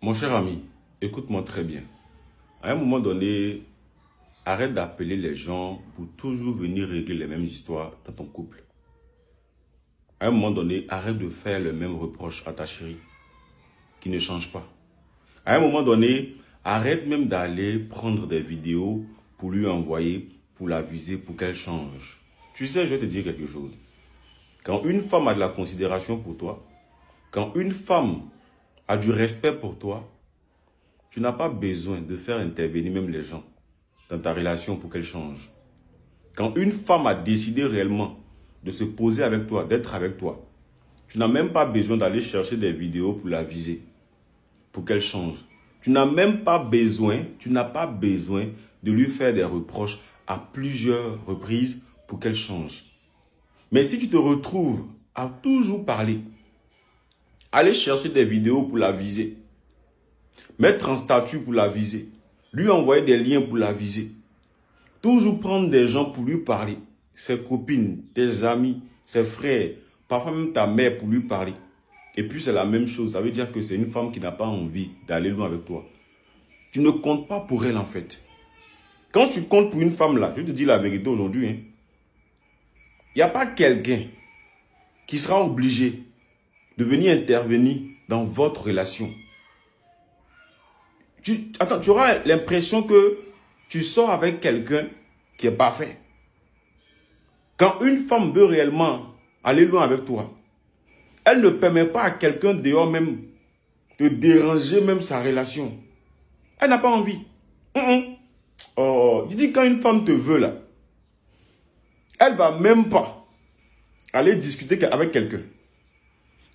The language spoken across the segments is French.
Mon cher ami, écoute-moi très bien. À un moment donné, arrête d'appeler les gens pour toujours venir régler les mêmes histoires dans ton couple. À un moment donné, arrête de faire les mêmes reproches à ta chérie, qui ne change pas. À un moment donné, arrête même d'aller prendre des vidéos pour lui envoyer, pour la viser, pour qu'elle change. Tu sais, je vais te dire quelque chose. Quand une femme a de la considération pour toi, quand une femme a du respect pour toi, tu n'as pas besoin de faire intervenir même les gens dans ta relation pour qu'elle change. Quand une femme a décidé réellement de se poser avec toi, d'être avec toi, tu n'as même pas besoin d'aller chercher des vidéos pour la viser, pour qu'elle change. Tu n'as même pas besoin, de lui faire des reproches à plusieurs reprises pour qu'elle change. Mais si tu te retrouves à toujours parler, aller chercher des vidéos pour la viser, mettre en statut pour la viser, lui envoyer des liens pour la viser, toujours prendre des gens pour lui parler, ses copines, tes amis, ses frères, parfois même ta mère pour lui parler. Et puis c'est la même chose, ça veut dire que c'est une femme qui n'a pas envie d'aller loin avec toi. Tu ne comptes pas pour elle en fait. Quand tu comptes pour une femme là, je te dis la vérité aujourd'hui, il n'y a pas quelqu'un qui sera obligé de venir intervenir dans votre relation. Tu auras l'impression que tu sors avec quelqu'un qui est parfait. Quand une femme veut réellement aller loin avec toi, elle ne permet pas à quelqu'un dehors même de déranger même sa relation. Elle n'a pas envie. Oh, je dis quand une femme te veut là, elle va même pas aller discuter avec quelqu'un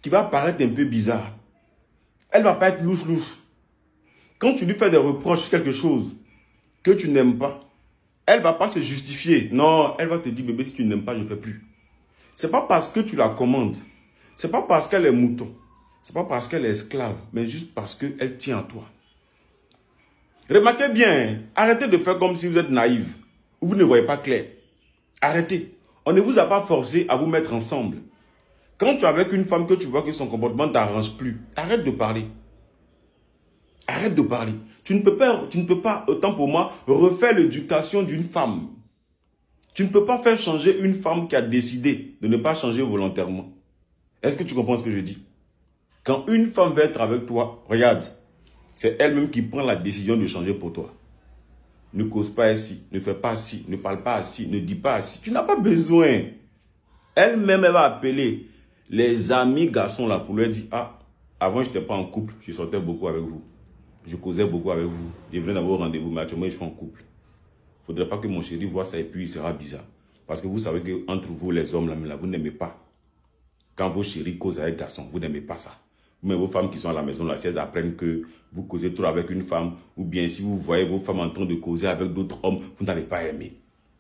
qui va paraître un peu bizarre. Elle va pas être louche. Quand tu lui fais des reproches sur quelque chose que tu n'aimes pas, elle va pas se justifier. Non, elle va te dire, bébé, si tu n'aimes pas, je ne fais plus. C'est pas parce que tu la commandes. C'est pas parce qu'elle est mouton. C'est pas parce qu'elle est esclave, mais juste parce qu'elle tient à toi. Remarquez bien, arrêtez de faire comme si vous êtes naïf ou vous ne voyez pas clair. Arrêtez. On ne vous a pas forcé à vous mettre ensemble. Quand tu es avec une femme que tu vois que son comportement ne t'arrange plus, arrête de parler. Arrête de parler. Tu ne peux pas, autant pour moi, refaire l'éducation d'une femme. Tu ne peux pas faire changer une femme qui a décidé de ne pas changer volontairement. Est-ce que tu comprends ce que je dis? Quand une femme veut être avec toi, regarde, c'est elle-même qui prend la décision de changer pour toi. Ne cause pas ainsi, ne fais pas ci, ne parle pas ainsi, ne dis pas ainsi. Tu n'as pas besoin. Elle-même, elle va appeler les amis garçons là pour leur dire, ah, avant je n'étais pas en couple, je sortais beaucoup avec vous. Je causais beaucoup avec vous. Je venais dans vos rendez-vous, mais actuellement je suis en couple. Il ne faudrait pas que mon chéri voit ça et puis il sera bizarre. Parce que vous savez qu'entre vous les hommes là, vous n'aimez pas. Quand vos chéris causent avec garçons, vous n'aimez pas ça. Mais vos femmes qui sont à la maison, là, si elles apprennent que vous causez trop avec une femme, ou bien si vous voyez vos femmes en train de causer avec d'autres hommes, vous n'allez pas aimer.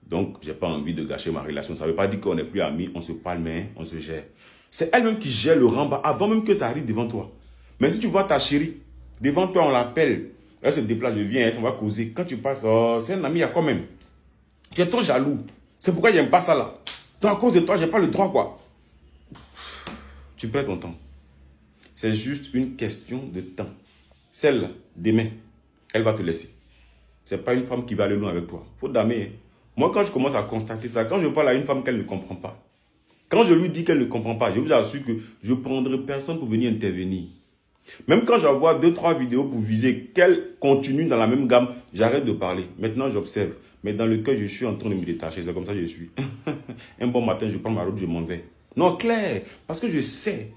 Donc, je n'ai pas envie de gâcher ma relation. Ça ne veut pas dire qu'on n'est plus amis, on se parle, mais on se gère. C'est elle-même qui gère le rang-bas avant même que ça arrive devant toi. Mais si tu vois ta chérie, devant toi, on l'appelle, elle se déplace, je viens, on va causer. Quand tu passes, oh, c'est un ami, il y a quand même. Tu es trop jaloux. C'est pourquoi j'aime pas ça là. Donc, à cause de toi, j'ai pas le droit, quoi. Tu perds ton temps. C'est juste une question de temps. Celle, demain, elle va te laisser. C'est pas une femme qui va aller loin avec toi. Faut damer. Moi, quand je commence à constater ça, quand je parle à une femme qu'elle ne comprend pas, quand je lui dis qu'elle ne comprend pas, je vous assure que je ne prendrai personne pour venir intervenir. Même quand j'envoie 2-3 vidéos pour viser qu'elle continue dans la même gamme, j'arrête de parler. Maintenant, j'observe. Mais dans le cœur, je suis en train de me détacher. C'est comme ça que je suis. Un bon matin, je prends ma route, je m'en vais. Non, clair. Parce que je sais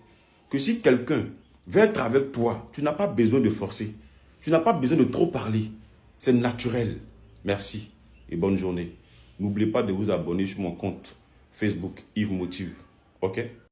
que si quelqu'un veut être avec toi, tu n'as pas besoin de forcer. Tu n'as pas besoin de trop parler. C'est naturel. Merci et bonne journée. N'oubliez pas de vous abonner sur mon compte Facebook Yves Motive. Ok?